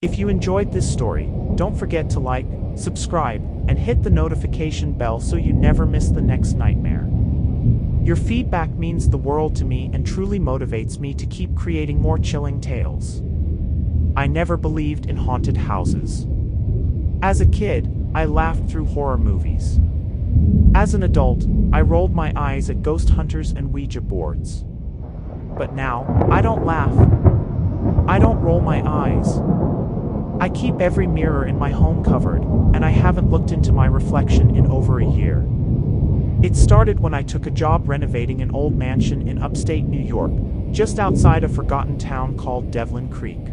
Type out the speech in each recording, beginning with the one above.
If you enjoyed this story, don't forget to like, subscribe, and hit the notification bell so you never miss the next nightmare. Your feedback means the world to me and truly motivates me to keep creating more chilling tales. I never believed in haunted houses. As a kid, I laughed through horror movies. As an adult, I rolled my eyes at ghost hunters and Ouija boards. But now, I don't laugh. I don't roll my eyes. I keep every mirror in my home covered, and I haven't looked into my reflection in over a year. It started when I took a job renovating an old mansion in upstate New York, just outside a forgotten town called Devlin Creek.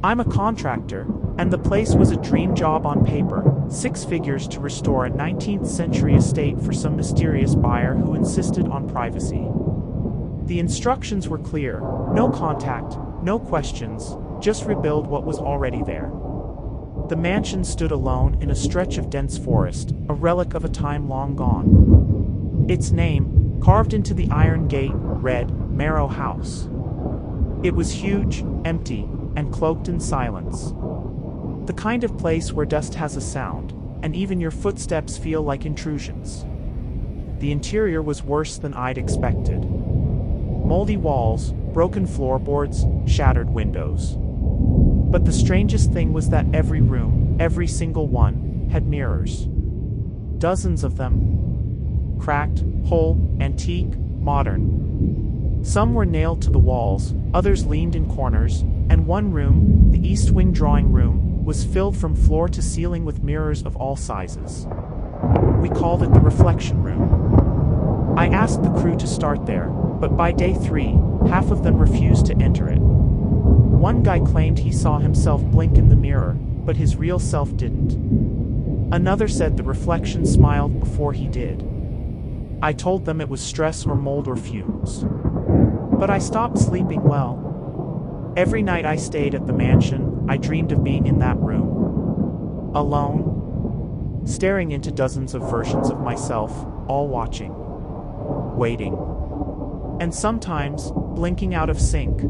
I'm a contractor, and the place was a dream job on paper, 6 figures to restore a 19th century estate for some mysterious buyer who insisted on privacy. The instructions were clear: no contact, no questions, just rebuild what was already there. The mansion stood alone in a stretch of dense forest, a relic of a time long gone. Its name, carved into the iron gate, read, Marrow House. It was huge, empty, and cloaked in silence. The kind of place where dust has a sound, and even your footsteps feel like intrusions. The interior was worse than I'd expected. Moldy walls, broken floorboards, shattered windows. But the strangest thing was that every room, every single one, had mirrors. Dozens of them. Cracked, whole, antique, modern. Some were nailed to the walls, others leaned in corners, and one room, the East Wing drawing room, was filled from floor to ceiling with mirrors of all sizes. We called it the reflection room. I asked the crew to start there, but by day 3, half of them refused to enter it. One guy claimed he saw himself blink in the mirror, but his real self didn't. Another said the reflection smiled before he did. I told them it was stress or mold or fumes. But I stopped sleeping well. Every night I stayed at the mansion, I dreamed of being in that room. Alone. Staring into dozens of versions of myself, all watching. Waiting. And sometimes, blinking out of sync.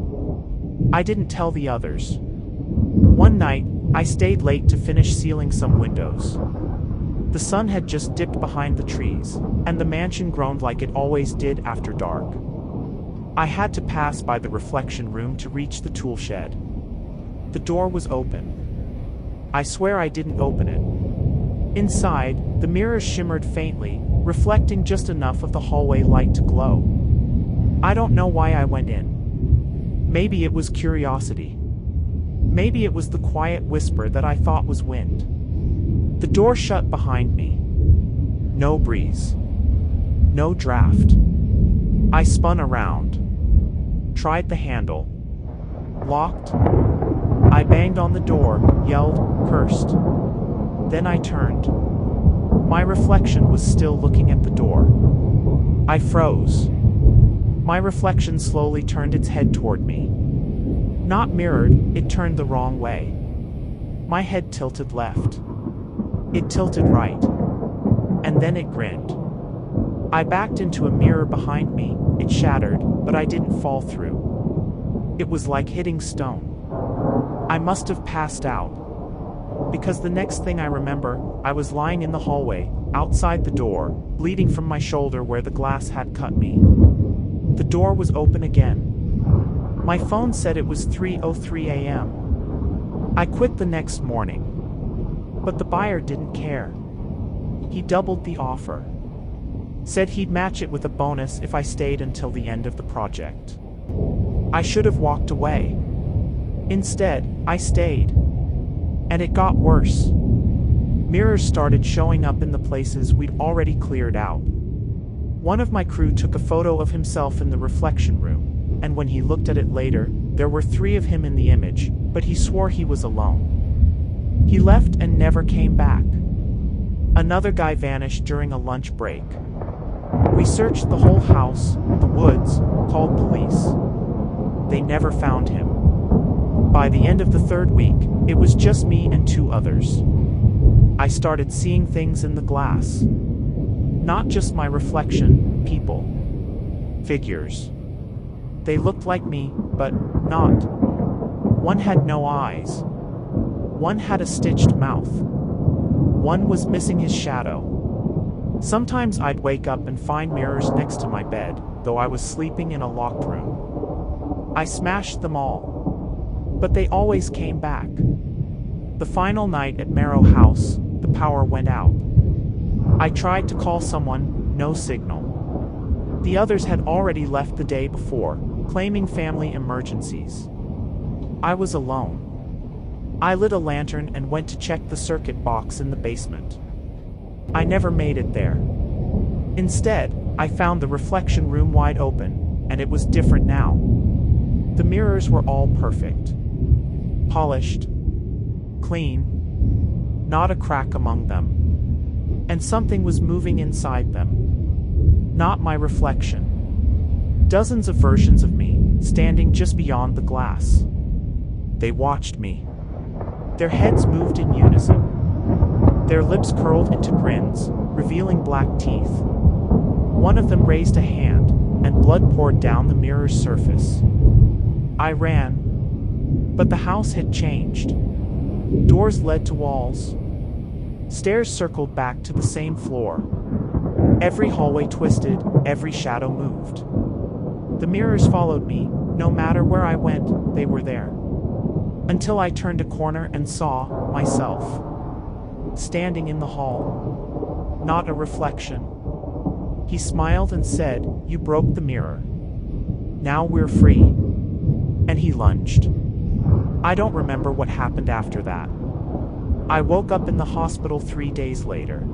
I didn't tell the others. One night, I stayed late to finish sealing some windows. The sun had just dipped behind the trees, and the mansion groaned like it always did after dark. I had to pass by the reflection room to reach the tool shed. The door was open. I swear I didn't open it. Inside, the mirrors shimmered faintly, reflecting just enough of the hallway light to glow. I don't know why I went in. Maybe it was curiosity. Maybe it was the quiet whisper that I thought was wind. The door shut behind me. No breeze. No draft. I spun around. Tried the handle. Locked. I banged on the door, yelled, cursed. Then I turned. My reflection was still looking at the door. I froze. My reflection slowly turned its head toward me. Not mirrored, it turned the wrong way. My head tilted left. It tilted right. And then it grinned. I backed into a mirror behind me, it shattered, but I didn't fall through. It was like hitting stone. I must have passed out. Because the next thing I remember, I was lying in the hallway, outside the door, bleeding from my shoulder where the glass had cut me. The door was open again. My phone said it was 3:03 a.m. I quit the next morning. But the buyer didn't care. He doubled the offer. Said he'd match it with a bonus if I stayed until the end of the project. I should have walked away. Instead, I stayed. And it got worse. Mirrors started showing up in the places we'd already cleared out. One of my crew took a photo of himself in the reflection room, and when he looked at it later, there were 3 of him in the image, but he swore he was alone. He left and never came back. Another guy vanished during a lunch break. We searched the whole house, the woods, called police. They never found him. By the end of the 3rd week, it was just me and 2 others. I started seeing things in the glass. Not just my reflection, people. Figures. They looked like me, but not. One had no eyes. One had a stitched mouth. One was missing his shadow. Sometimes I'd wake up and find mirrors next to my bed, though I was sleeping in a locked room. I smashed them all, but they always came back. The final night at Marrow House, the power went out. I tried to call someone, no signal. The others had already left the day before, claiming family emergencies. I was alone. I lit a lantern and went to check the circuit box in the basement. I never made it there. Instead, I found the reflection room wide open, and it was different now. The mirrors were all perfect. Polished. Clean. Not a crack among them. And something was moving inside them. Not my reflection. Dozens of versions of me, standing just beyond the glass. They watched me. Their heads moved in unison. Their lips curled into grins, revealing black teeth. One of them raised a hand, and blood poured down the mirror's surface. I ran. But the house had changed. Doors led to walls. Stairs circled back to the same floor. Every hallway twisted, every shadow moved. The mirrors followed me. No matter where I went, they were there. Until I turned a corner and saw myself. Standing in the hall. Not a reflection. He smiled and said, "You broke the mirror. Now we're free." And he lunged. I don't remember what happened after that. I woke up in the hospital 3 days later.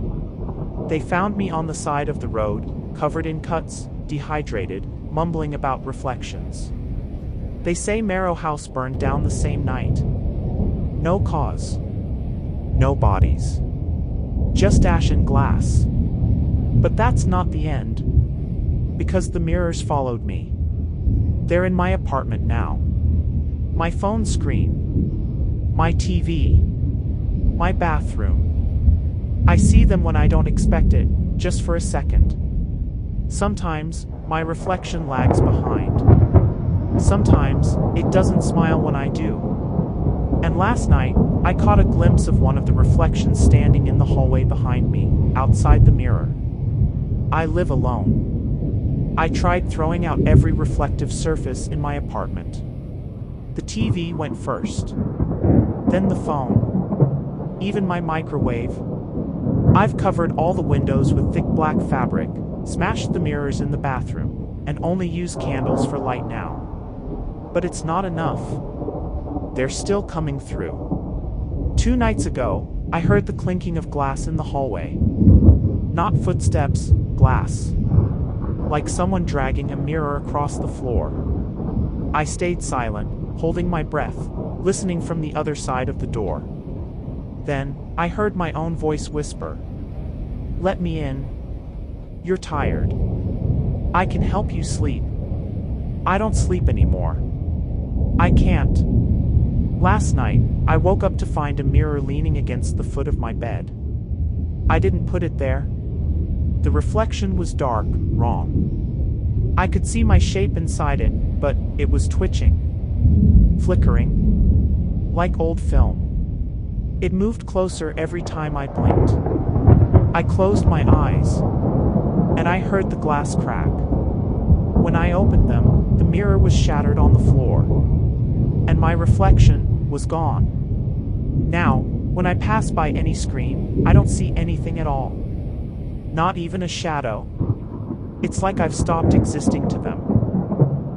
They found me on the side of the road, covered in cuts, dehydrated, mumbling about reflections. They say Marrow House burned down the same night. No cause. No bodies. Just ash and glass. But that's not the end. Because the mirrors followed me. They're in my apartment now. My phone screen. My TV. My bathroom. I see them when I don't expect it, just for a second. Sometimes, my reflection lags behind. Sometimes, it doesn't smile when I do. And last night, I caught a glimpse of one of the reflections standing in the hallway behind me, outside the mirror. I live alone. I tried throwing out every reflective surface in my apartment. The TV went first. Then the phone. Even my microwave. I've covered all the windows with thick black fabric, smashed the mirrors in the bathroom, and only use candles for light now. But it's not enough. They're still coming through. 2 nights ago, I heard the clinking of glass in the hallway. Not footsteps, glass. Like someone dragging a mirror across the floor. I stayed silent, holding my breath, listening from the other side of the door. Then, I heard my own voice whisper. "Let me in. You're tired. I can help you sleep." I don't sleep anymore. I can't. Last night, I woke up to find a mirror leaning against the foot of my bed. I didn't put it there. The reflection was dark, wrong. I could see my shape inside it, but it was twitching. Flickering. Like old film. It moved closer every time I blinked. I closed my eyes, and I heard the glass crack. When I opened them, the mirror was shattered on the floor, and my reflection was gone. Now, when I pass by any screen, I don't see anything at all. Not even a shadow. It's like I've stopped existing to them.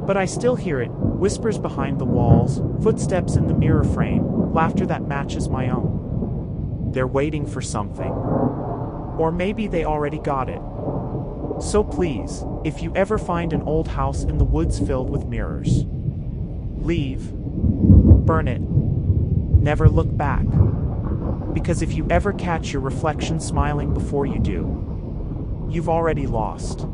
But I still hear it, whispers behind the walls, footsteps in the mirror frame, laughter that matches my own. They're waiting for something. Or maybe they already got it. So please, if you ever find an old house in the woods filled with mirrors, leave. Burn it. Never look back. Because if you ever catch your reflection smiling before you do, you've already lost.